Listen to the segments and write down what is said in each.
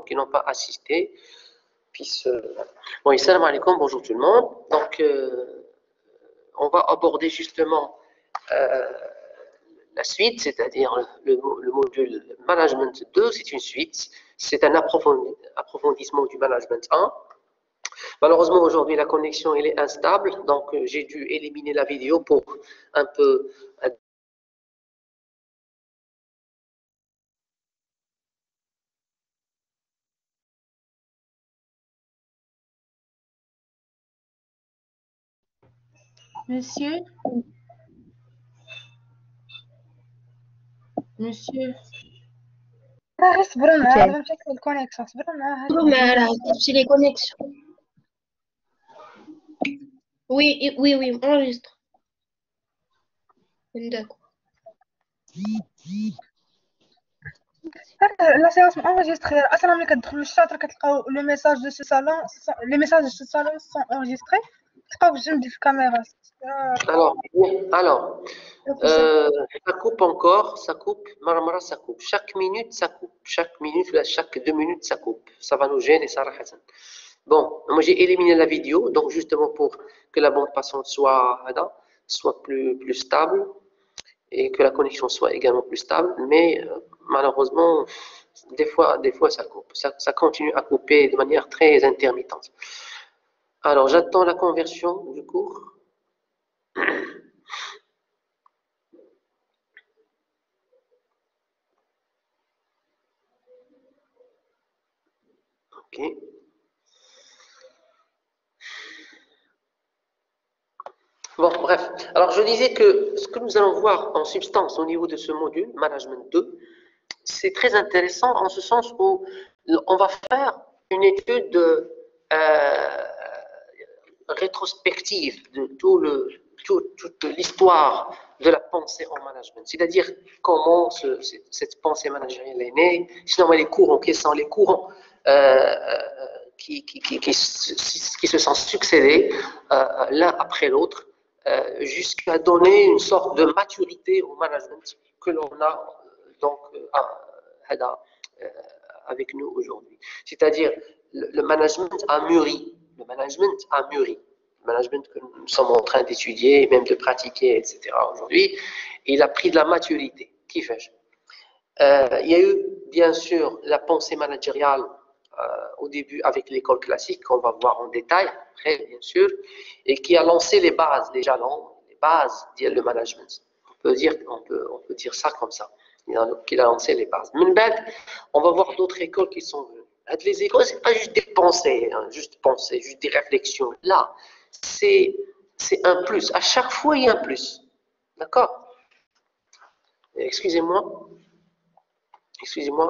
qui n'ont pas assisté puissent. Bon, salam alaikum, bonjour tout le monde. Donc, on va aborder justement la suite, c'est-à-dire le module Management 2, c'est une suite, c'est un approfondissement du Management 1. Malheureusement, aujourd'hui, la connexion elle est instable, donc j'ai dû éliminer la vidéo pour un peu. Monsieur, monsieur. اصبروا معاه دابا مشات الكونيكسيون اصبروا معاه ما راه كتمشي لي كونيكسيون. Oui, enregistre. D'accord. لا سيونس انجستري اصلا ملي كتدخلوا للشاطر كتلقاو لو ميساج دو سو صالون لي ميساج دو سو صالون سون انجستري تلقاو بالجنب ديال الكاميرا Alors, ça coupe encore, ça coupe, marmara, ça coupe. Chaque minute, ça coupe. Chaque minute, chaque 2 minutes, ça coupe. Ça va nous gêner, ça rahatan. Bon, moi j'ai éliminé la vidéo, donc justement pour que la bande passante soit plus stable et que la connexion soit également plus stable. Mais malheureusement, des fois ça coupe. Ça continue à couper de manière très intermittente. Alors, j'attends la conversion du cours. Ok. Bon, bref. Alors, je disais que ce que nous allons voir en substance au niveau de ce module, Management 2, c'est très intéressant en ce sens où on va faire une étude rétrospective de toute l'histoire de la pensée en management, c'est-à-dire comment cette pensée managériale est née, sinon les courants, quels sont les courants qui se sont succédés l'un après l'autre, jusqu'à donner une sorte de maturité au management que l'on a donc avec nous aujourd'hui. C'est-à-dire le management a mûri. Le management a mûri. Le management que nous sommes en train d'étudier, même de pratiquer, etc. aujourd'hui, il a pris de la maturité. Qui fait-je il y a eu, bien sûr, la pensée managériale au début avec l'école classique, qu'on va voir en détail, après, bien sûr, et qui a lancé les bases, les jalons, les bases du management. On peut dire ça comme ça. Il a lancé les bases. Mais on va voir d'autres écoles qui sont venues. Les écoles, ce n'est pas juste des pensées, juste des réflexions. Là, c'est un plus. À chaque fois, il y a un plus. D'accord? Excusez-moi. Excusez-moi.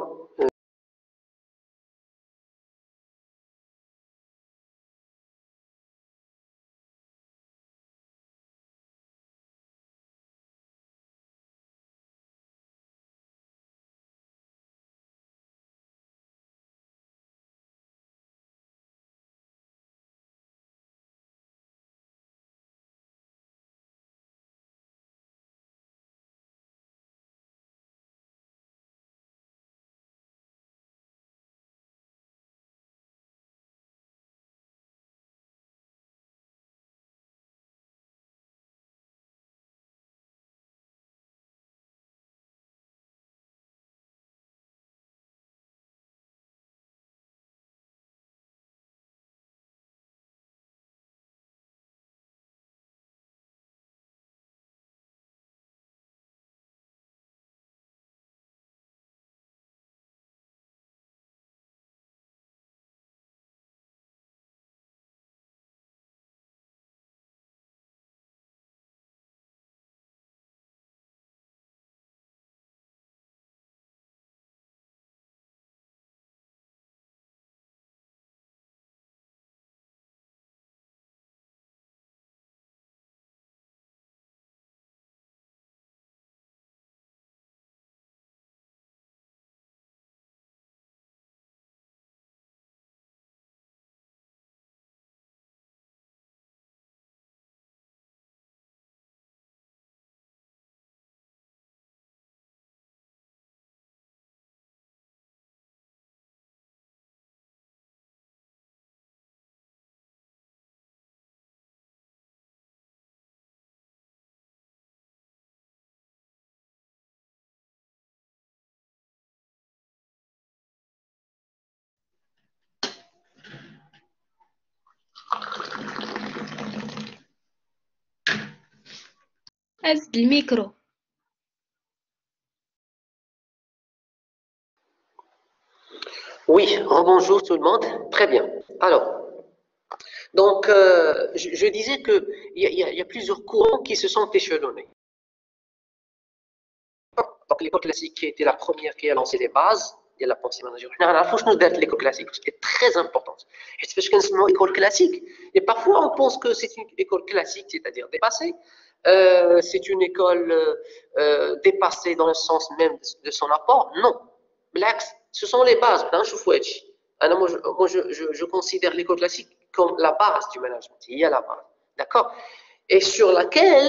أزد الميكرو. Oui, rebonjour tout le monde. Très bien. Alors, donc, je disais qu'il y a plusieurs courants qui se sont échelonnés. Donc, l'école classique qui était la première qui a lancé les bases de la pensée managériale. On a nous date l'école classique, qui est très importante. Et c'est parce qu'on école classique. Et parfois, on pense que c'est une école classique, c'est-à-dire dépassée. C'est une école dépassée dans le sens même de son apport. Non. L'axe, ce sont les bases. Alors, je considère l'école classique comme la base du management. Il y a la base. D'accord. Et sur laquelle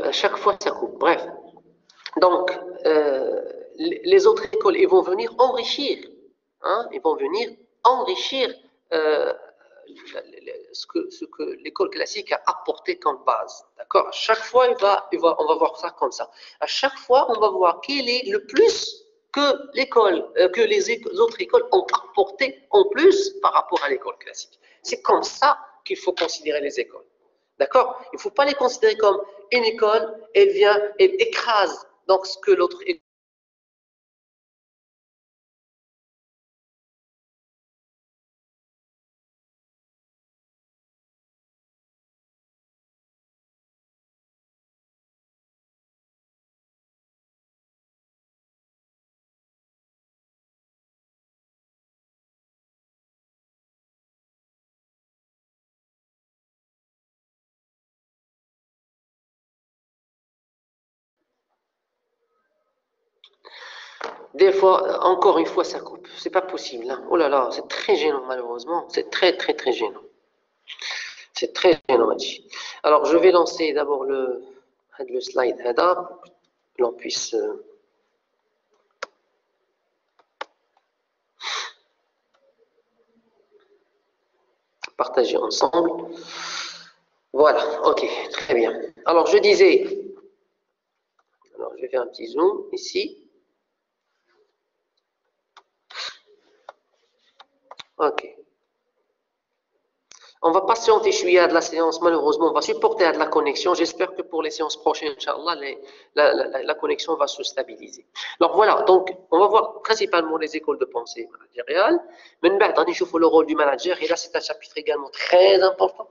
à chaque fois ça coupe. Bref. Donc, les autres écoles, ils vont venir enrichir. Hein, ils vont venir enrichir euh, ce que l'école classique a apporté comme base. D'accord. À chaque fois, on va voir ça comme ça. À chaque fois, on va voir quel est le plus que que les autres écoles ont apporté en plus par rapport à l'école classique. C'est comme ça qu'il faut considérer les écoles. D'accord. Il ne faut pas les considérer comme une école, elle vient, elle écrase donc ce que l'autre école. Des fois, encore une fois, ça coupe. C'est pas possible. Hein. Oh là là, c'est très gênant, malheureusement. C'est très, très, très gênant. C'est très gênant, Machi. Alors, je vais lancer d'abord le slide HADA pour que l'on puisse partager ensemble. Voilà, ok, très bien. Alors, je disais, alors je vais faire un petit zoom ici. Ok. On va patienter, je suis à de la séance, malheureusement, on va supporter à de la connexion. J'espère que pour les séances prochaines, Inch'Allah, la connexion va se stabiliser. Alors voilà, donc on va voir principalement les écoles de pensée managériale. Mais on faut le rôle du manager, et là c'est un chapitre également très important.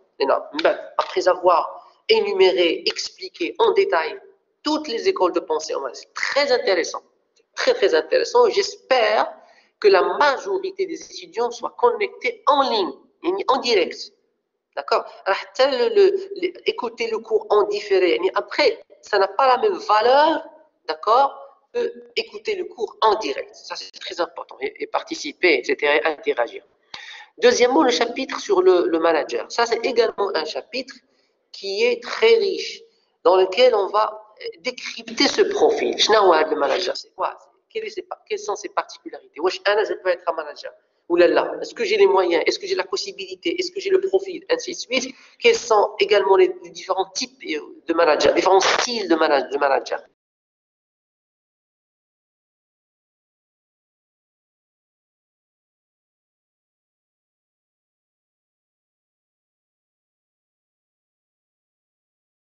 Après avoir énuméré, expliqué en détail toutes les écoles de pensée, c'est très intéressant, très très intéressant. J'espère que la majorité des étudiants soient connectés en ligne, en direct. D'accord. Écouter le cours en différé. Après, ça n'a pas la même valeur, d'accord, que écouter le cours en direct. Ça, c'est très important. Et participer, etc., interagir. Deuxièmement, le chapitre sur le manager. Ça, c'est également un chapitre qui est très riche, dans lequel on va décrypter ce profil. Le manager, c'est quoi? Quelles sont ses particularités? Je peux être un manager. Ou là là, est-ce que j'ai les moyens? Est-ce que j'ai la possibilité? Est-ce que j'ai le profil? Ainsi de suite. Quels sont également les différents types de managers, différents styles de manager?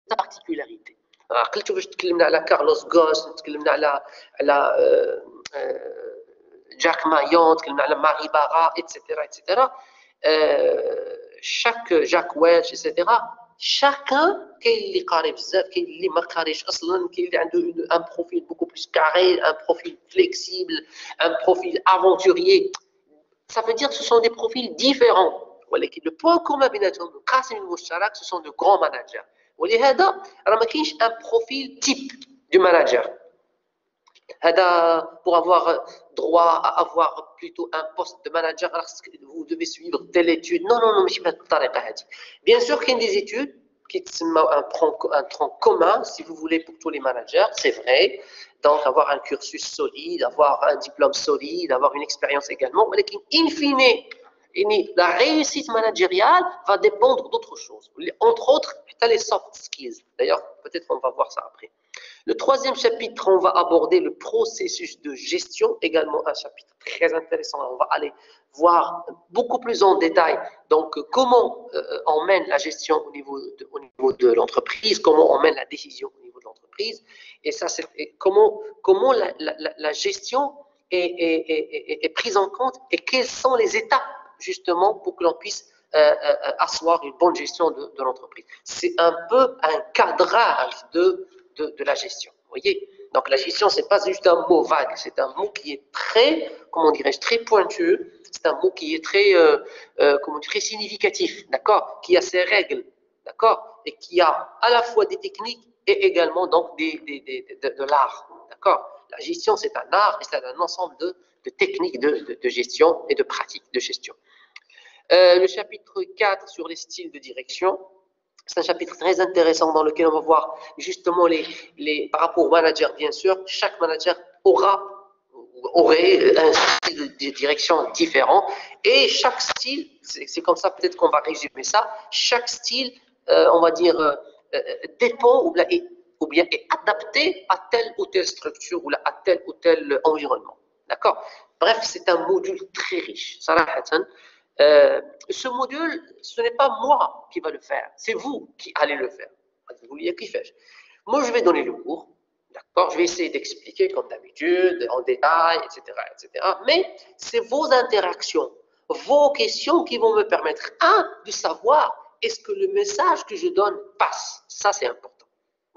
Sa particularité. عقلتوا باش تكلمنا على كارلوس غوس، تكلمنا على جاك مايون، تكلمنا على ماري بارا ايتترا ايتترا، chaque جاك ويلش ايتترا. chacun كاين اللي قاري بزاف، كاين اللي ما قاريش اصلا، كاين اللي عنده un profil beaucoup plus carré, un profil flexible, un profil aventurier. Ça veut dire que ce sont des profils différents. ولكن le point commun بيناتهم القاسم المشترك ce sont de grands managers. ولهذا راه ما كاينش un profil type du manager. هذا pour avoir droit à avoir plutôt un poste de manager, vous devez suivre telle étude. Non, non, non, ماشي بهذه الطريقة هذه. Bien sûr qu'il y a des études qui تسموا un tronc commun, si vous voulez, pour tous les managers, c'est vrai. Donc, avoir un cursus solide, avoir un diplôme solide, avoir une expérience également. Mais in fine, la réussite managériale va dépendre d'autres choses. Entre autres, les soft skills. D'ailleurs, peut-être on va voir ça après. Le troisième chapitre, on va aborder le processus de gestion, également un chapitre très intéressant. On va aller voir beaucoup plus en détail donc comment on mène la gestion au niveau de l'entreprise, comment on mène la décision au niveau de l'entreprise, et ça c'est comment la gestion est prise en compte et quelles sont les étapes justement pour que l'on puisse asseoir une bonne gestion de l'entreprise. C'est un peu un cadrage de la gestion, vous voyez. Donc la gestion, c'est pas juste un mot vague, c'est un mot qui est très, comment dirais-je, très pointueux. C'est un mot qui est très, très significatif, d'accord, qui a ses règles, d'accord, et qui a à la fois des techniques et également donc de l'art, d'accord. La gestion, c'est un art et c'est un ensemble de techniques de gestion et de pratiques de gestion. Le chapitre 4 sur les styles de direction. C'est un chapitre très intéressant dans lequel on va voir justement par rapport au manager, bien sûr, chaque manager aurait un style de direction différent et chaque style, c'est comme ça peut-être qu'on va résumer ça, chaque style, on va dire, dépend ou bien est adapté à telle ou telle structure ou à tel ou tel environnement. D'accord? Bref, c'est un module très riche. Sarahatan. Ce module, ce n'est pas moi qui va le faire, c'est vous qui allez le faire. Moi, je vais donner le cours, d'accord, je vais essayer d'expliquer comme d'habitude, en détail, etc., etc. Mais c'est vos interactions, vos questions qui vont me permettre, de savoir est-ce que le message que je donne passe. Ça, c'est important.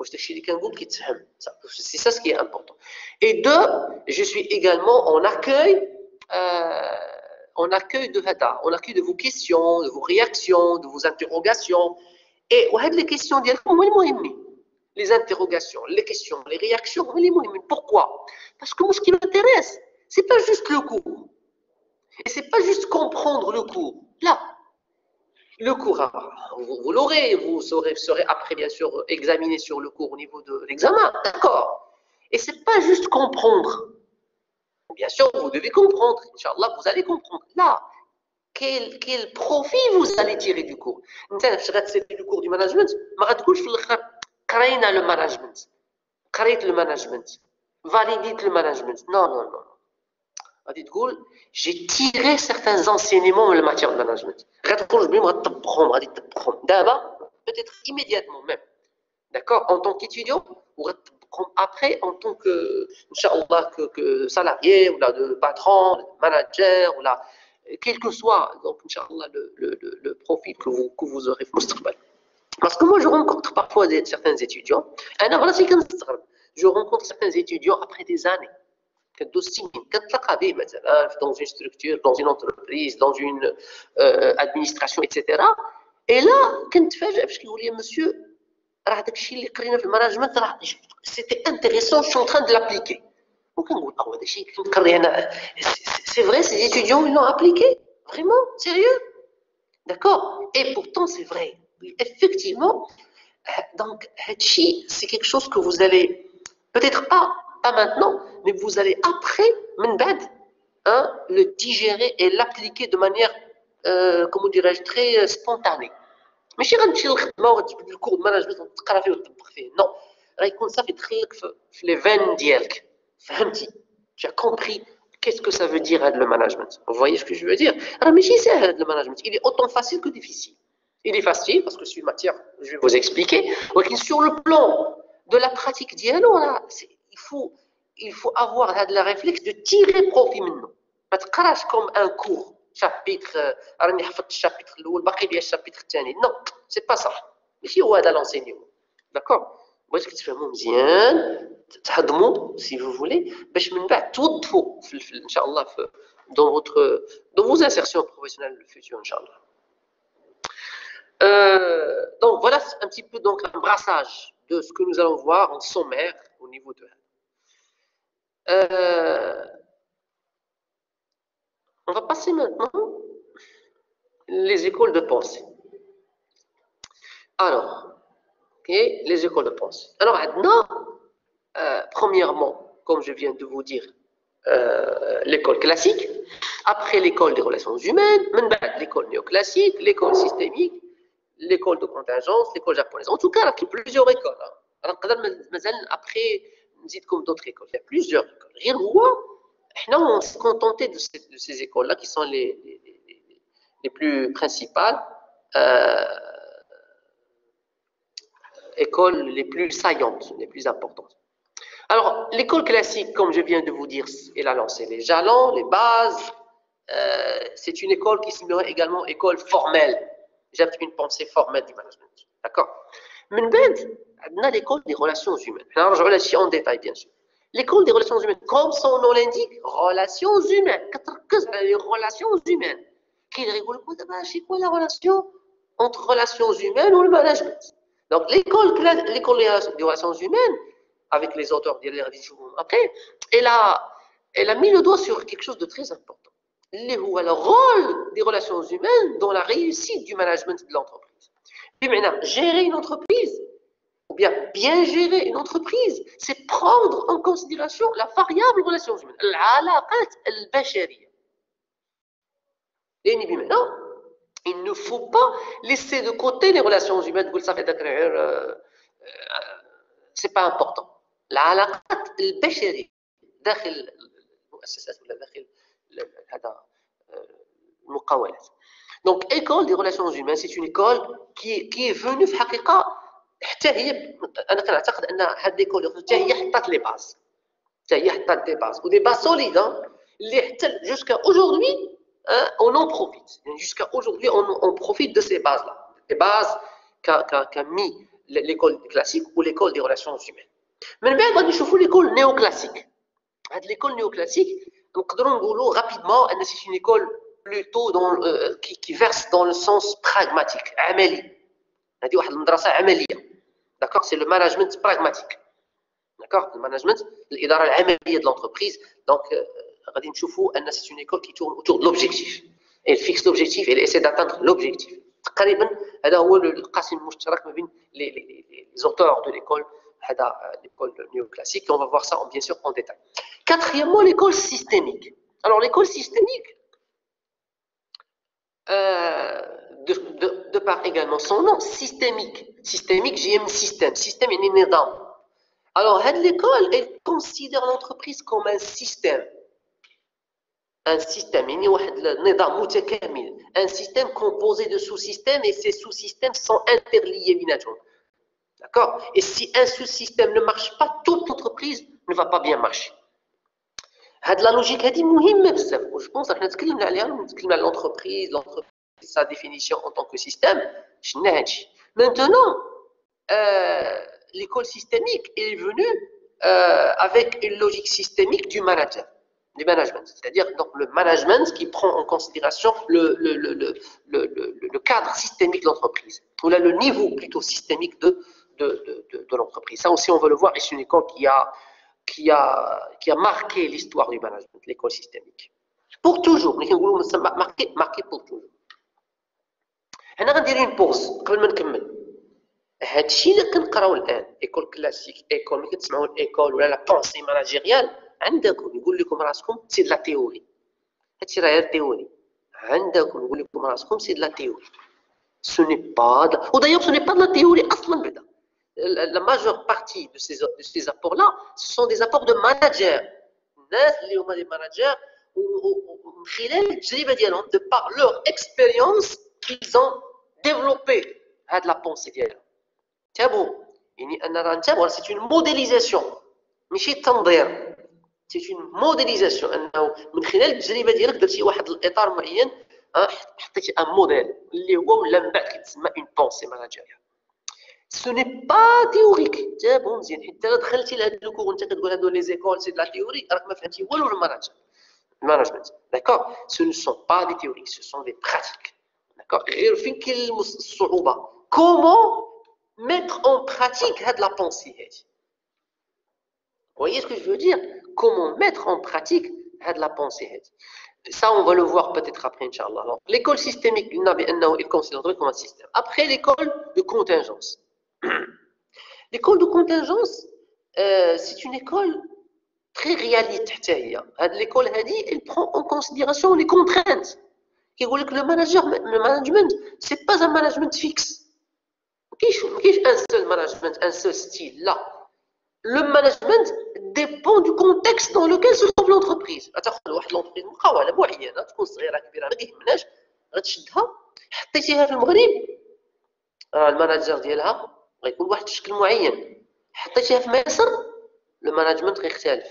C'est ça ce qui est important. Et deux, je suis également en accueil. On accueille de vos questions, de vos réactions, de vos interrogations. Et les questions, les interrogations, les questions, les réactions, pourquoi? Parce que moi, ce qui m'intéresse, ce n'est pas juste le cours. Et ce n'est pas juste comprendre le cours. Là, le cours, vous l'aurez, vous serez après, bien sûr, examiné sur le cours au niveau de l'examen. D'accord. Et ce n'est pas juste comprendre. Bien sûr, vous devez comprendre. Inch'Allah, vous allez comprendre. Là, quel profit vous allez tirer du cours? Le cours du management, le management, le management, validez le management. Non, non, non. J'ai tiré certains enseignements en matière de management. Peut-être immédiatement même. D'accord? En tant qu'étudiant, ou après en tant que, Inch'Allah, que salarié, ou là, de patron, manager, ou là, quel que soit, donc, Inch'Allah, le profil que vous aurez fait. Parce que moi, je rencontre parfois certains étudiants, je rencontre certains étudiants après des années. Dans une structure, dans une entreprise, dans une administration, etc. Et là, parce qu'il voulait, monsieur, c'était intéressant, je suis en train de l'appliquer. C'est vrai, ces étudiants, ils l'ont appliqué? Vraiment? Sérieux? D'accord? Et pourtant, c'est vrai. Effectivement, donc, c'est quelque chose que vous allez, peut-être pas maintenant, mais vous allez après, le digérer et l'appliquer de manière, comment dirais-je, très spontanée. ماشي غتمشي للخدمه وغتجبد الكور مانجمنت وتقرا فيه وتطبق فيه نو غيكون صافي دخل لك في لي فين ديالك فهمتي tu as compris qu'est-ce que ça veut dire le management. Vous voyez ce que je veux dire? راه ماشي ساهل le management, il est autant facile que difficile. Il est facile parce que c'est une matière, je vais vous expliquer, ولكن sur le plan de la pratique ديالو راه il faut avoir le réflexe de tirer profit منه. ما تقراش comme un cours chapitre راني حفظت الشابيتر الاول باقي لي الشابيتر الثاني. Non, c'est pas ça. ماشي هو هذا l'enseignement. D'accord. بغيتك تفهموا مزيان تهضموا si vous voulez باش من بعد توظفوا ان شاء الله dans vos insertions professionnelles futures ان شاء الله. Donc voilà un petit peu donc un brassage de ce que nous allons voir en sommaire au niveau de on va passer maintenant les écoles de pensée. Alors, okay, les écoles de pensée. Alors maintenant, premièrement, comme je viens de vous dire, l'école classique, après l'école des relations humaines, l'école néoclassique, l'école systémique, l'école de contingence, l'école japonaise. En tout cas, il y a plusieurs écoles. Après, nous dites comme d'autres écoles. Il y a plusieurs écoles. Rien de moi, on se contentait de ces écoles-là qui sont les plus principales, écoles les plus saillantes, les plus importantes. Alors, l'école classique, comme je viens de vous dire, elle a lancé les jalons, les bases. C'est une école qui s'appelle également école formelle. J'ai une pensée formelle du management. D'accord. Mais on a l'école des relations humaines. Alors, je vais aller en détail, bien sûr. L'école des relations humaines, comme son nom l'indique, relations humaines. Les relations humaines. C'est quoi la relation entre relations humaines ou le management? Donc, l'école des relations humaines, avec les auteurs de après, elle a mis le doigt sur quelque chose de très important. Le rôle des relations humaines dans la réussite du management de l'entreprise. Puis maintenant, gérer une entreprise, ou bien gérer une entreprise, c'est prendre en considération la variable relations humaines. العلاقات البشرية. Et maintenant, il ne faut pas laisser de côté les relations humaines. Vous le savez, c'est pas important. العلاقات البشرية داخل المؤسسات ولا داخل هذا المقاولات. Donc, école des relations humaines, c'est une école qui est venue في حقيقة حتى هي أنا كنعتقد أن هذه الإيكول حتى هي حطت لي باز. حتى هي حطت دي باز ودي باز سوليد اللي حتى jusqu'à aujourd'hui on en profite. Jusqu'à aujourd'hui on profite de ces bases-là. Les bases qu'a mis l'école classique ou l'école des relations humaines. Mais بعد غادي نشوفوا l'école néoclassique. هاد l'école néoclassique نقدروا نقولوا rapidement أن c'est une école plutôt qui verse dans le sens pragmatique, عملي. هذه واحد المدرسة عملية. D'accord, c'est le management pragmatique. D'accord, le management, l'idara العملية de l'entreprise. Donc غادي نشوفوا أن c'est une école qui tourne autour de l'objectif. Elle fixe l'objectif et elle essaie d'atteindre l'objectif. تقريبا هذا هو القاسم المشترك ما بين les auteurs de l'école. L'école néoclassique, et on va voir ça bien sûr en détail. Quatrièmement, l'école systémique. Alors, l'école systémique, de par également son nom, systémique. Systémique, j'aime système. Système est une énorme. Alors, l'école, elle considère l'entreprise comme un système. Un système, un système composé de sous-systèmes et ces sous-systèmes sont interliés. D'accord? Et si un sous-système ne marche pas, toute l'entreprise ne va pas bien marcher. La logique est مهمة بزاف. Je pense que نتكلم عليها ونتكلم على l'entreprise, sa définition en tant que système. Maintenant, l'école systémique est venue avec une logique systémique du management. Du management, c'est-à-dire donc le management qui prend en considération le cadre systémique de l'entreprise, ou là le niveau plutôt systémique de l'entreprise. Ça aussi on veut le voir, et c'est une école qui a marqué l'histoire du management, l'école systémique. Pour toujours, marqué pour toujours. On va dire une pause قبل ما نكمل. هادشي اللي كنقراو الان ايكول كلاسيك ايكول ملي كتسمعوا الايكول ولا لا بونسي ماناجيريال عندكم يقول لكم راسكم سي د لا تيوري. هادشي راه غير تيوري. عندكم يقول لكم راسكم سي د لا تيوري. Ce n'est pas ou d'ailleurs ce n'est pas de la théorie اصلا بعدا. La majeure partie de ces apports-là, ce sont des apports de managers. الناس اللي هما les managers ومن خلال التجربه ديالهم de par leur expérience ils ont développé هاد لا بونسي ديالهم. تابو يعني أننا نتابع c'est une modélisation ماشي تنظير c'est une modélisation أنه من خلال التجربة ديالك درتي واحد الإطار معين حطيتي ان موديل اللي هو ولا من بعد كيتسمى une pensée managériale. Ce n'est pas théorique. تابعوا مزيان حيت انت دخلتي لهاد الكور وانت كتقول هادو لي زيكول سي دو لا تhéorie راك ما فهمتي والو المانجمنت. D'accord? Ce ne sont pas des théories, ce sont des pratiques. D'accord? غير فين كاين الصعوبة. Comment mettre en pratique هاد la pensée هادي؟ Vous voyez ce que je veux dire? Comment mettre en pratique هاد la pensée هادي؟ Ça, on va le voir peut-être après, Inch'Allah. Alors, l'école systémique, il considère comme un système. Après, l'école de contingence. L'école de contingence, c'est une école très réaliste. L'école, elle prend en considération les contraintes. Le management, ce n'est pas un management fixe. Il n'y a un seul management, un seul style. Là, le management dépend du contexte dans lequel se trouve l'entreprise. تاخذ واحد لونتربريز مقاوله معينه تكون صغيره كبيره ما كيهمناش غتشدها حطيتيها في المغرب الماناجر ديالها غيكون واحد الشكل معين حطيتيها في مصر المانجمنت غيختلف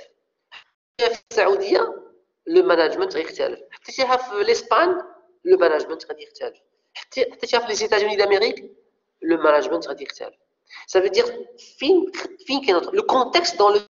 حطيتيها في السعوديه المانجمنت غيختلف حطيتيها في الاسبان المانجمنت غادي يختلف حطيتيها في لي زيتاجوني d'Amérique المانجمنت غادي يختلف. Ça veut dire le contexte dans le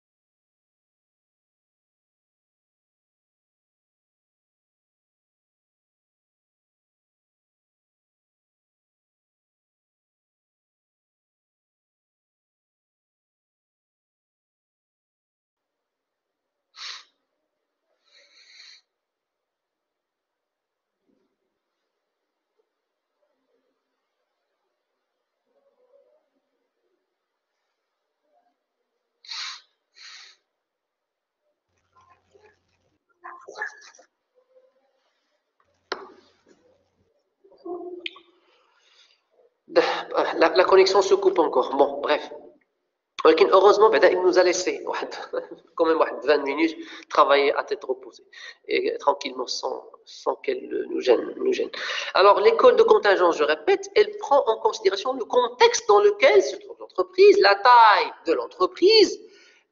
la connexion se coupe encore. Bon, bref. Heureusement, il nous a laissé quand même 20 minutes travailler à tête reposée et tranquillement sans qu'elle nous gêne. Alors, l'école de contingence, je répète, elle prend en considération le contexte dans lequel se trouve l'entreprise, la taille de l'entreprise,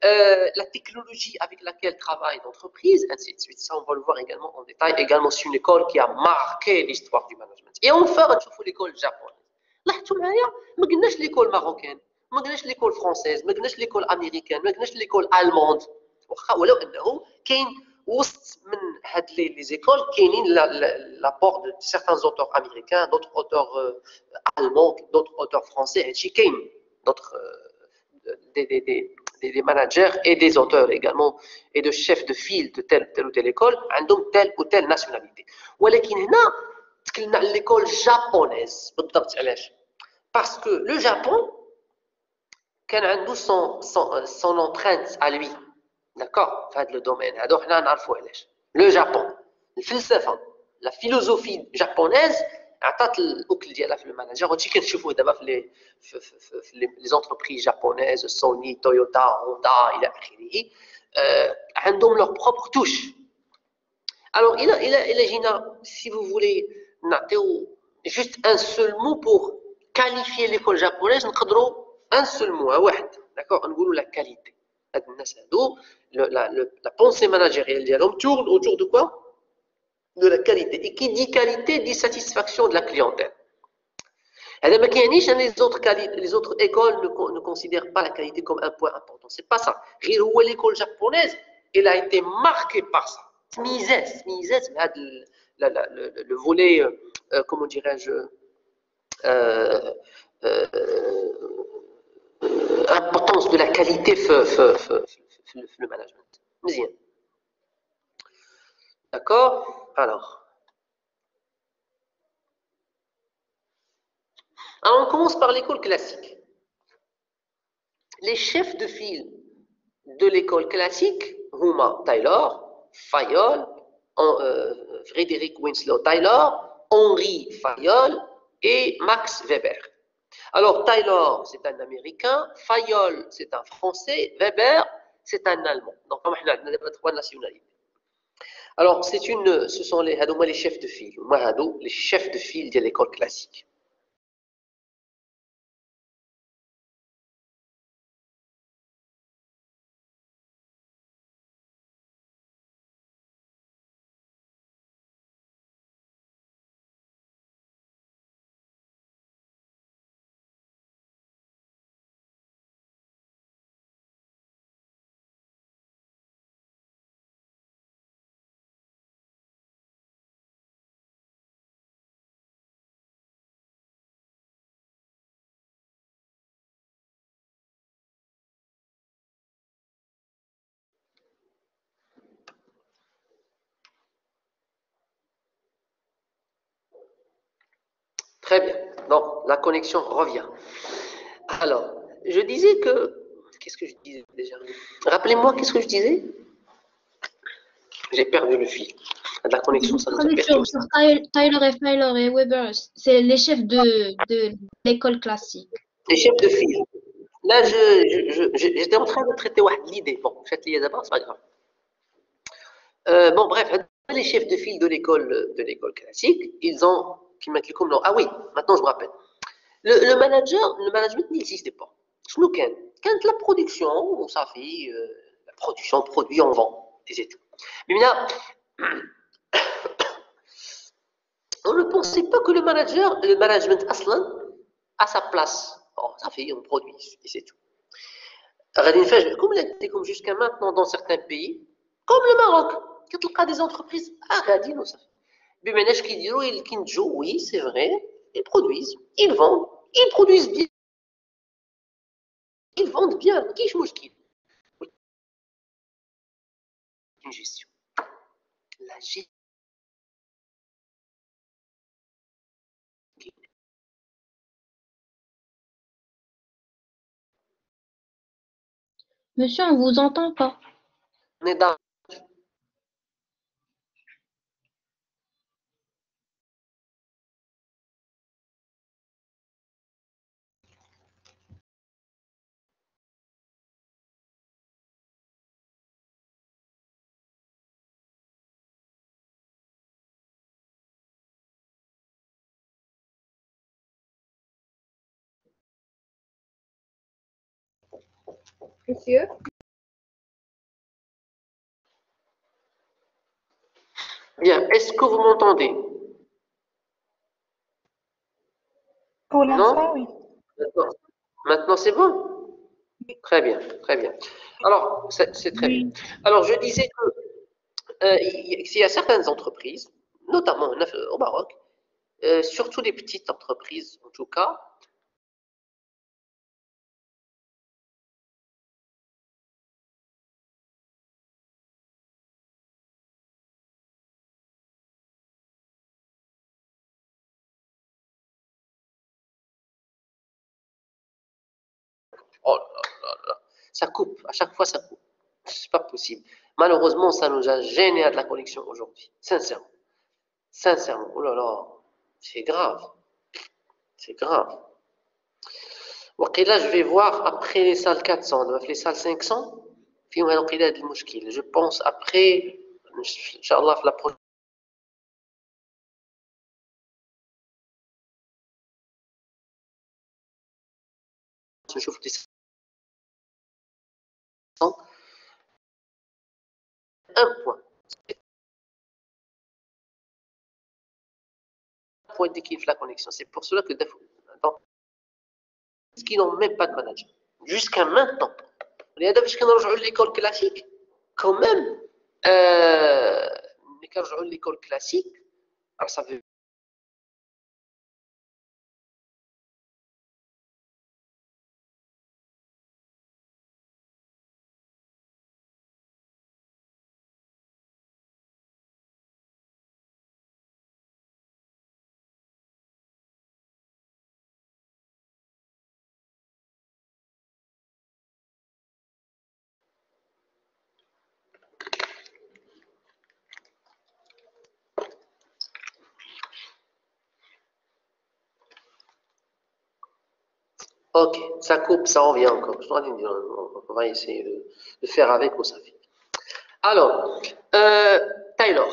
la technologie avec laquelle travaille l'entreprise, ainsi de suite. Ça, on va le voir également en détail. Également, c'est une école qui a marqué l'histoire du management. Et enfin, on trouve l'école japonaise. لاحظتوا معايا ما قلناش ليكول ماروكان ما قلناش ليكول فرونسيز ما قلناش ليكول امريكان ما قلناش ليكول الموند واخا ولو انه كاين وسط من هاد لي زيكول كاينين لابور دو سيغتان اوتور امريكان دوطر اوتور المون دوطر اوتور فرونسي هادشي كاين دوطر des managers et des auteurs également et de chefs de file de telle ou telle école عندهم telle ou telle nationalité. ولكن هنا تكلمنا على l'école japonaise بالضبط علاش؟ Parce que le Japon كان عنده son empreinte à lui. D'accord? في هذا le domaine. هذا حنا نعرفوا علاش. Le Japon, الفلسفة, la philosophie japonaise عطات الاكل ديالها في المانجر وهادشي كنشوفوه دابا في لي زونتربريز جابونيز سوني تويوتا هوندا الى اخره عندهم leur propre touche. Alors il جينا si vous voulez نعطيو juste un seul mot pour qualifier l'école japonaise نقدروا un seul mot واحد d'accord نقولوا la qualité. هاد الناس هادو la pensée managériale ديالهم tourne autour de quoi? De la qualité. Et qui dit qualité dit satisfaction de la clientèle. Les autres écoles ne considèrent pas la qualité comme un point important. C'est pas ça. L'école japonaise, elle a été marquée par ça. Le volet, comment dirais-je, importance de la qualité le management. Bien. D'accord? Alors, on commence par l'école classique. Les chefs de file de l'école classique, Huma Taylor, Fayol, Frédéric Winslow Taylor, Henri Fayol et Max Weber. Alors, Taylor, c'est un Américain, Fayol, c'est un Français, Weber, c'est un Allemand. Donc, on a trois nationalités. Alors, ce sont les chefs de file, les chefs de file de l'école classique. Très bien. Donc, la connexion revient. Alors, je disais que... Qu'est-ce que je disais déjà? Rappelez-moi, qu'est-ce que je disais? J'ai perdu le fil. La connexion, Vous ça nous a parlez perturbé. sur Tyler et Weber, c'est les chefs de l'école classique. Les chefs de file. Là, j'étais en train de traiter l'idée. Bon, faites-le d'abord, c'est pas grave. Bon, bref, les chefs de file de l'école classique, ils ont, qui mettent le non. Ah oui, maintenant je me rappelle. Le management n'existait pas. شنو كان؟ كانت la production, ça fait la production, produit, on vend, et c'est tout. Mais maintenant, on ne pensait pas que le management aslan, a sa place. Bon, ça fait, on produit, et c'est tout. Comme jusqu'à maintenant dans certains pays, comme le Maroc, quand il y a des entreprises, oui, c'est vrai, ils produisent, ils produisent bien, ils vendent bien. Qui est une gestion. La gestion. Monsieur, on vous entend pas. On est dans. Monsieur? Bien, est-ce que vous m'entendez? Pour l'instant, Non? oui. Maintenant, c'est bon? Très bien, très bien. Alors, c'est très bien. Oui. Alors, je disais qu'il y a certaines entreprises, notamment au Maroc, surtout les petites entreprises en tout cas, oh là là là, ça coupe, à chaque fois ça coupe. C'est pas possible. Malheureusement, ça nous a gêné à de la connexion aujourd'hui. Sincèrement. Sincèrement. Oh là là. C'est grave. C'est grave. Ok, là, je vais voir après les salles 400, les salles 500. Je pense après, Inch'Allah, la prochaine. نشوف les 100. Un point. Un point d'équilibre la connexion. C'est pour cela que des fois, attends, qui n'ont même pas de manager. Jusqu'à maintenant. ولهذا فاش كنرجعوا l'école classique, quand même, ملي كنرجعوا l'école classique, alors ça veut ok, ça coupe, ça revient encore. On va essayer de faire avec au SAFI. Alors, Taylor,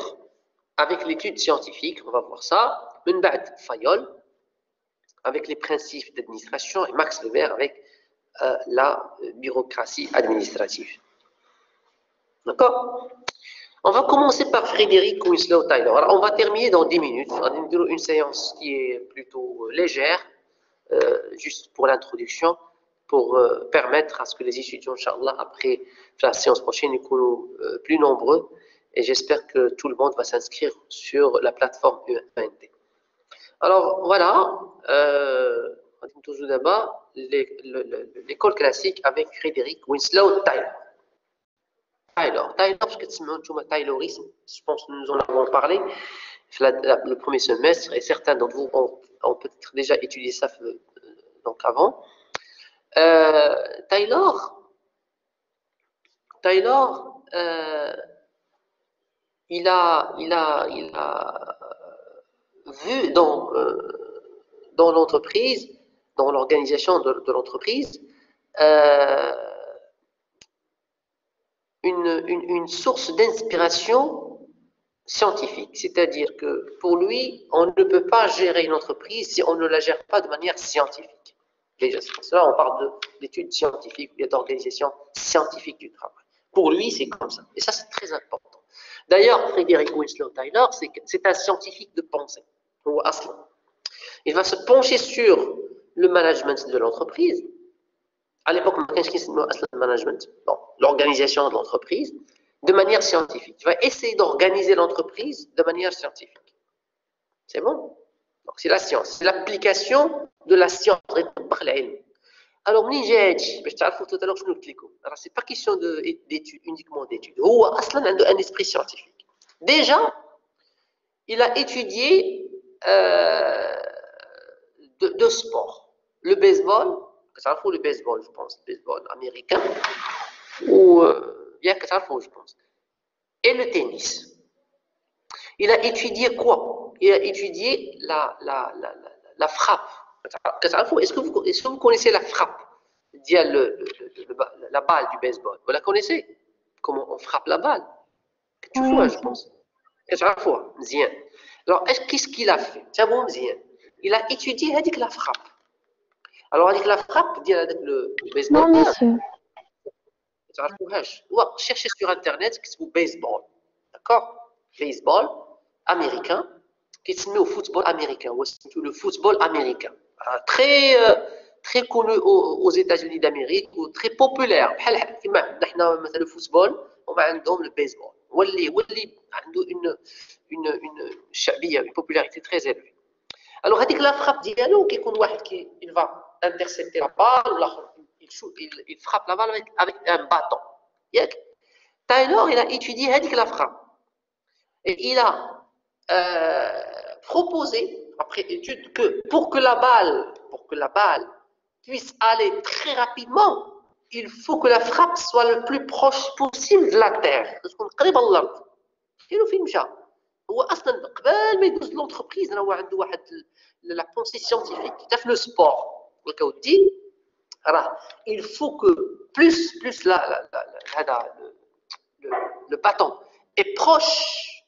avec l'étude scientifique, on va voir ça. Munbad Fayol, avec les principes d'administration, et Max Weber avec la bureaucratie administrative. D'accord? On va commencer par Frédéric Winslow Taylor. Alors, on va terminer dans 10 minutes. On va une séance qui est plutôt légère, juste pour l'introduction, pour permettre à ce que les étudiants, Inch'Allah, après la séance prochaine, soient plus nombreux. Et j'espère que tout le monde va s'inscrire sur la plateforme UND. Alors, voilà. Toujours d'abord, l'école classique avec Frédéric Winslow Taylor. Taylor, parce que je pense que nous en avons parlé le premier semestre, et certains d'entre vous ont peut-être déjà étudié ça donc avant. Taylor, il a vu dans l'entreprise, dans l'organisation de l'entreprise, une source d'inspiration scientifique. C'est-à-dire que pour lui, on ne peut pas gérer une entreprise si on ne la gère pas de manière scientifique. Déjà, c'est pour cela qu'on parle d'études scientifiques, d'organisation scientifique du travail. Pour lui, c'est comme ça. Et ça, c'est très important. D'ailleurs, Frédéric Winslow Taylor, c'est un scientifique de pensée. Ou Aslan. Il va se pencher sur le management de l'entreprise. À l'époque, qu'est-ce qui s'appelle le management? Bon, l'organisation de l'entreprise de manière scientifique. Tu vas essayer d'organiser l'entreprise de manière scientifique. C'est bon? Donc, c'est la science. C'est l'application de la science. Alors, tout à l'heure, je nous alors, c'est pas question d'études, uniquement d'études. Ou Aslan a un esprit scientifique. Déjà, il a étudié deux sports. Le baseball, le baseball, je pense, le baseball américain, ou bien que je pense, et le tennis. Il a étudié quoi? Il a étudié la frappe. Est-ce que vous connaissez la frappe? La balle du baseball. Vous la connaissez? Comment on frappe la balle? Tu vois, je pense. Alors, qu'est-ce qu'il a fait? Il a étudié la frappe. Alors, avec la frappe, le baseball. Non, monsieur. Cherchez sur Internet ce que c'est baseball. D'accord? Baseball américain, qui se met au football américain, ou le football américain. Très connu aux États-Unis d'Amérique, ou très populaire. Le football, on a le baseball. Une popularité très élevée. Alors, la frappe dialogue, il va intercepter la balle, il frappe la balle avec un bâton. Taylor, il a étudié la frappe. Et il a proposé, après étude, que pour que la balle puisse aller très rapidement, il faut que la frappe soit le plus proche possible de la terre. Parce qu'on قريب على الارض. كاينو فين مشى؟ هو اصلا قبل ما يدوز لونتربريز راه عنده واحد la pensée scientifique. تعرف le sport والكودي راه il faut que plus le bâton est proche.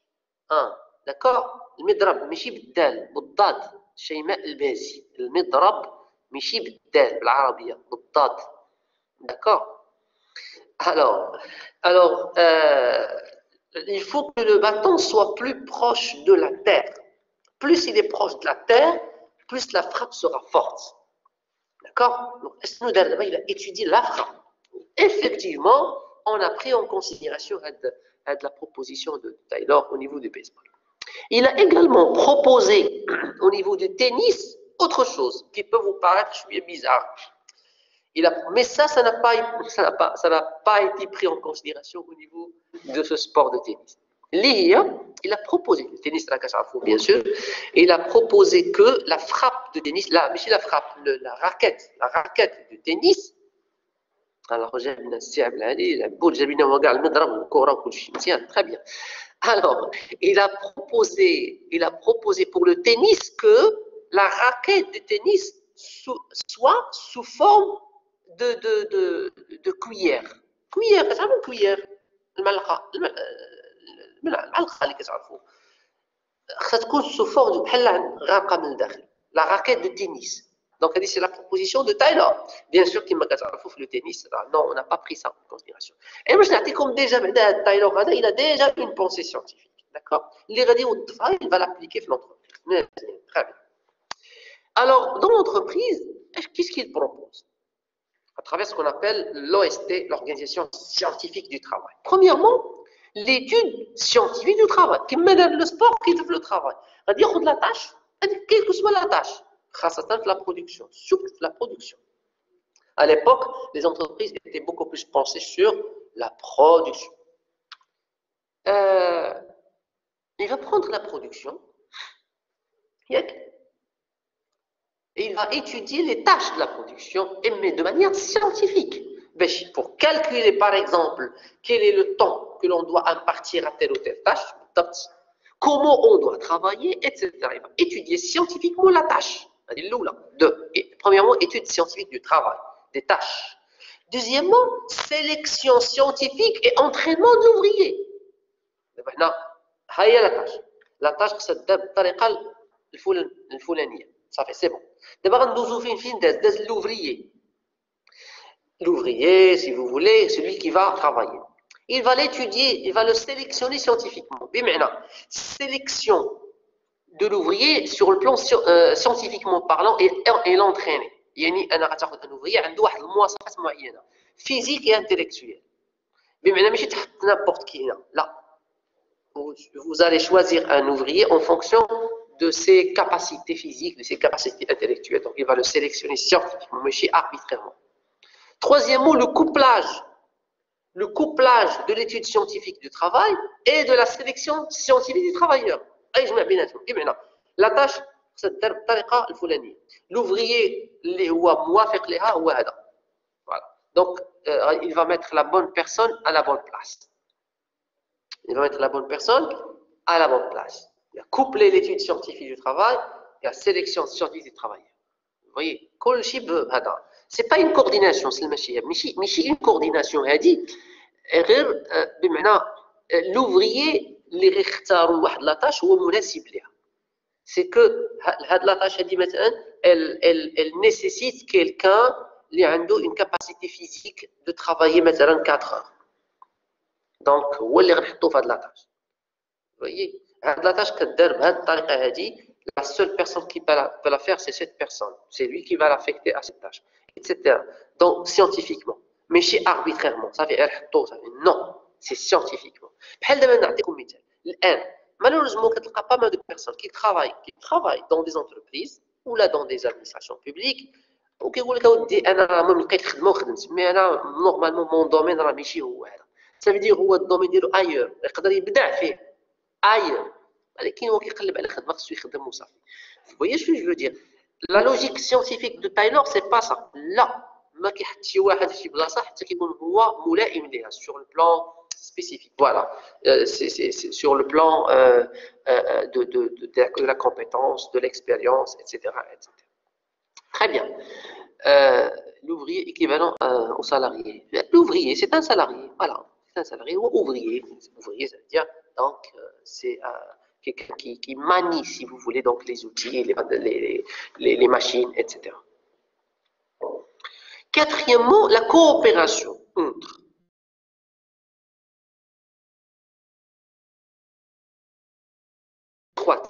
d'accord. المضرب ماشي بالدال بالضاد. شيماء البازي المضرب ماشي بالدال بالعربيه بالضاد. d'accord. Alors il faut que le bâton soit plus proche de la terre. Plus il est proche de la terre, plus la frappe sera forte. D'accord. Donc, il a étudié la frappe. Effectivement, on a pris en considération la proposition de Taylor au niveau du baseball. Il a également proposé au niveau du tennis autre chose qui peut vous paraître bizarre. Mais ça n'a pas été pris en considération au niveau de ce sport de tennis. Il a proposé, le tennis bien sûr, et il a proposé que la frappe de tennis, la raquette de tennis, alors très bien. Alors, il a proposé pour le tennis que la raquette de tennis soit sous forme de cuillère. Cuillère, qu'est-ce que c'est une cuillère? المعلقة اللي كتعرفوا خاصها تكون sous forme بحال غامقة من الداخل. La raquette de tennis. Donc, c'est la proposition de Taylor. Bien sûr, كما كتعرفوا في le tennis, non, on n'a pas pris ça en considération. Et moi, je نعطيكم déjà Taylor هذا, il a déjà une pensée scientifique. D'accord? اللي غادي يوظفها, il va l'appliquer في l'entreprise. Très bien. Alors, dans l'entreprise, qu'est-ce qu'il propose? À travers ce qu'on appelle l'OST, l'organisation scientifique du travail. Premièrement, l'étude scientifique du travail, qui mène le sport, qui fait le travail. C'est-à-dire qu'on a la tâche, quelle que soit la tâche, grâce à la production, surtout la production. À l'époque, les entreprises étaient beaucoup plus pensées sur la production. Il va prendre la production, il va étudier les tâches de la production, mais de manière scientifique. Pour calculer, par exemple, quel est le temps que l'on doit impartir à telle ou telle tâche, comment on doit travailler, etc. Il va étudier scientifiquement la tâche. Premièrement, étude scientifique du travail, des tâches. Deuxièmement, sélection scientifique et entraînement de l'ouvrier. هنا هي la tâche. La tâche كتدار بالطريقه الفلانيه. صافي سي بون. دابا غندوزو فين داز l'ouvrier. L'ouvrier, si vous voulez, celui qui va travailler. Il va l'étudier, il va le sélectionner scientifiquement. بمعنى sélection de l'ouvrier sur le plan scientifiquement parlant et l'entraîner. يعني انا غتاخذ un ouvrier عنده واحد المواصفات معينه physique et intellectuelle. بمعنى ماشي تحط n'importe qui هنا. لا. Vous allez choisir un ouvrier en fonction de ses capacités physiques, de ses capacités intellectuelles. Donc, il va le sélectionner scientifiquement, mais arbitrairement. Troisièmement, le couplage. Le couplage de l'étude scientifique du travail et de la sélection scientifique du travailleur. La tâche, c'est بالطريقة الفلانية. L'ouvrier اللي هو موافق لها هو هذا. Voilà. Donc, il va mettre la bonne personne à la bonne place. Il va mettre la bonne personne à la bonne place. Il a couplé l'étude scientifique du travail et la sélection scientifique du travail. Vous voyez, ce n'est pas une coordination, c'est une coordination. L'ouvrier اللي غيختاروا واحد لا tâche هو مناسب لها. C'est que هاد لا tâche هذه مثلا elle nécessite quelqu'un اللي عنده une capacité physique de travailler مثلا 4 heures. دونك هو اللي غنحطو في هاد لاطاج. فوايي هاد لاطاج كدار بهاد الطريقه هادي. La seule personne qui peut la faire, c'est cette personne. C'est lui qui va l'affecter à cette tâche, etc. Donc, scientifiquement. Mais chez arbitrairement. Ça fait non, c'est scientifiquement. بحال دابا نعطيكم مثال. الآن malheureusement كتلقى pas mal de personnes qui travaillent dans des entreprises ou là dans des administrations publiques. وكيقول لك اودي انا راه ما لقيت خدمه وخدمت مي انا نورمالمون مون دومين راه ماشي هو هذا. Ça veut dire هو الدومين ديالو ايور يقدر يبدع فيه ايور ولكن هو كيقلب على خدمه خصو يخدم وصافي. Vous voyez ce que je veux dire? La logique scientifique de Taylor c'est pas ça. لا ما كيحط شي واحد في شي بلاصه حتى كيكون هو ملائم ليها sur le plan spécifique. Voilà, c'est sur le plan de la compétence, de l'expérience, etc., etc. Très bien. L'ouvrier équivalent au salarié. L'ouvrier, c'est un salarié. Voilà, c'est un salarié ou ouvrier. Ouvrier, ça veut dire donc c'est quelqu'un qui manie, si vous voulez, donc les outils, les machines, etc. Quatrièmement, la coopération entre trois.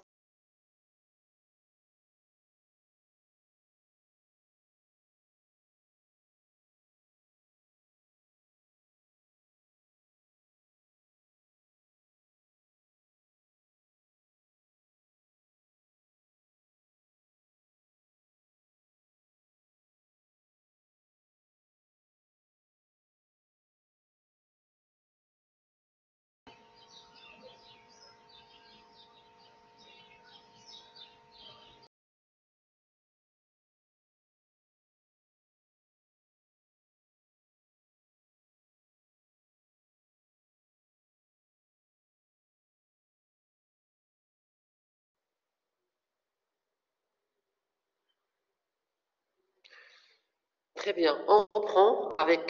Très bien, on reprend avec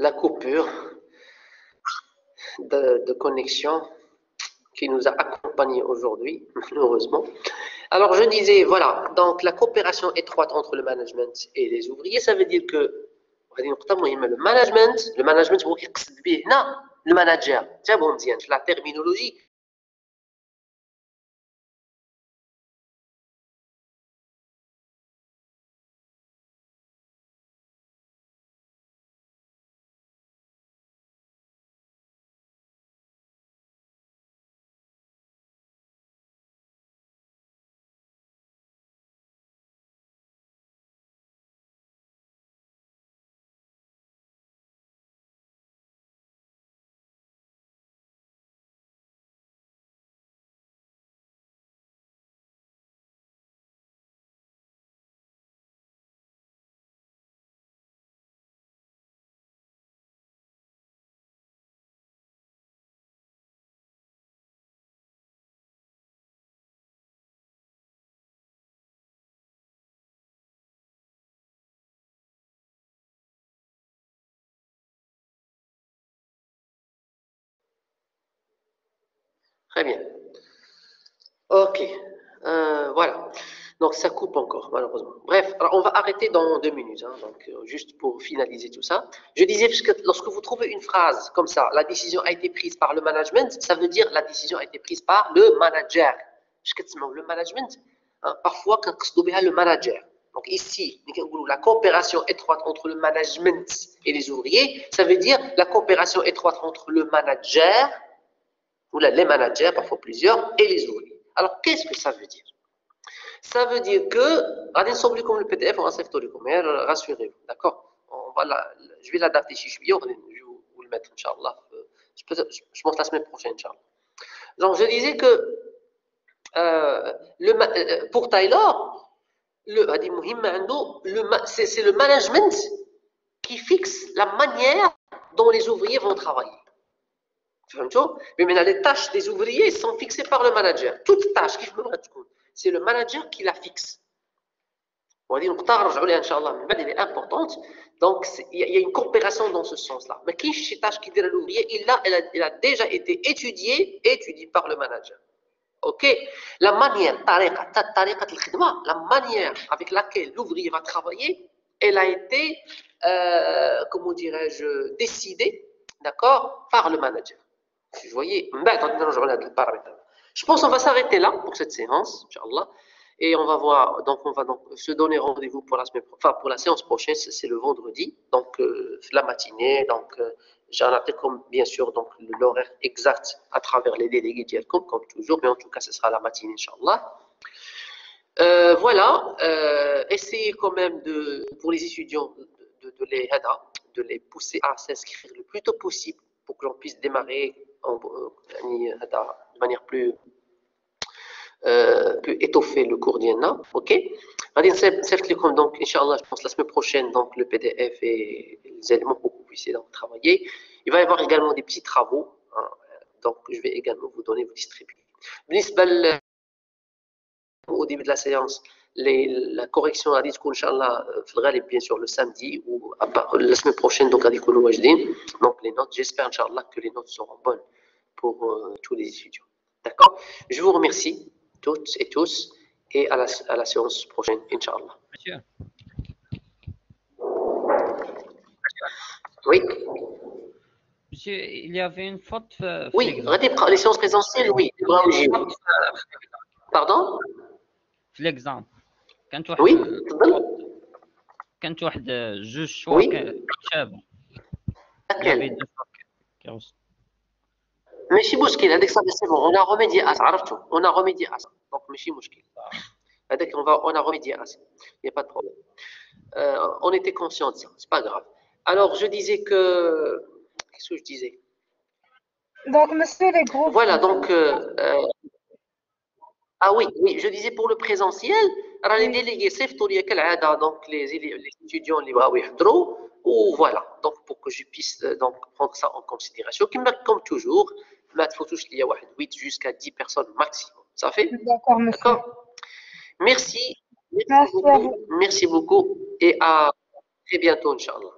la coupure de connexion qui nous a accompagnés aujourd'hui, malheureusement. Alors je disais, voilà, donc la coopération étroite entre le management et les ouvriers, ça veut dire que le management هو كيقصد به هنا الماناجر. تابعوا مزيان في لا terminologie Très bien. Ok. Voilà. Donc, ça coupe encore, malheureusement. Bref, alors on va arrêter dans 2 minutes, hein, donc, juste pour finaliser tout ça. Je disais, parce que lorsque vous trouvez une phrase comme ça, la décision a été prise par le management, ça veut dire la décision a été prise par le manager. Le management, hein, parfois, quand on le manager. Donc ici, la coopération étroite entre le management et les ouvriers, ça veut dire la coopération étroite entre le manager, ou les managers, parfois plusieurs, et les ouvriers. Alors, qu'est-ce que ça veut dire? Ça veut dire que, regardez, sobre comme le PDF, on va s'eftorer, mais rassurez-vous, d'accord? Je vais l'adapter si je suis, je vais vous le mettre, Inch'Allah. Je montre la semaine prochaine, Inch'Allah. Donc, je disais que pour Taylor, c'est le management qui fixe la manière dont les ouvriers vont travailler. Mais maintenant, les tâches des ouvriers sont fixées par le manager. Toute tâche, c'est le manager qui la fixe. On va dire, elle est importante. Donc, il y a une coopération dans ce sens-là. Mais qui est tâche qui dit à l'ouvrier, elle a déjà été étudiée par le manager. Ok? La manière, la manière avec laquelle l'ouvrier va travailler, elle a été, comment dirais-je, décidée, d'accord, par le manager. Vous voyez, je pense qu'on va s'arrêter là pour cette séance, Inch'Allah. Et on va voir, donc on va donc se donner rendez-vous pour la semaine, enfin pour la séance prochaine, c'est le vendredi, donc la matinée, donc j'en ai comme bien sûr donc l'horaire exact à travers les délégués d'IELCOM, comme toujours, mais en tout cas ce sera la matinée, Inch'Allah. Voilà, essayez quand même pour les étudiants de les pousser à s'inscrire le plus tôt possible pour que l'on puisse démarrer de manière plus étoffer le cours d'IENA, ok? Donc, Inch'Allah, je pense la semaine prochaine, donc le PDF et les éléments pour que vous puissiez donc travailler. Il va y avoir également des petits travaux, hein, donc je vais également vous donner, vous distribuer. Au début de la séance, la correction a dit qu'Inch'Allah, bien sûr le samedi ou la semaine prochaine, donc donc les notes, j'espère Inch'Allah que les notes seront bonnes pour tous les étudiants. D'accord? Je vous remercie toutes et tous et à la séance prochaine, Inch'Allah. Monsieur. Oui. Monsieur, il y avait une faute. Oui, les séances présentielles, oui. Pardon? في l'exemple. Oui, كانت واحد جوج شوا شابه. ماشي مشكل هذاك صافي سي بون on a remédié à ça عرفتو on a remédié à ça donc ماشي مشكل هذاك on a remédié à ça il y a pas de problème on était conscient de ça c'est pas grave alors je disais que qu'est-ce que je disais Donc, monsieur, les groupes. Voilà, donc. Ah oui, je disais pour le présentiel, les délégués, donc les étudiants, ou voilà, donc pour que je puisse donc, prendre ça en considération. Comme toujours, il faut toucher 8 jusqu'à 10 personnes maximum. Ça fait? D'accord, monsieur. D'accord. Merci beaucoup et à très bientôt, Inch'Allah.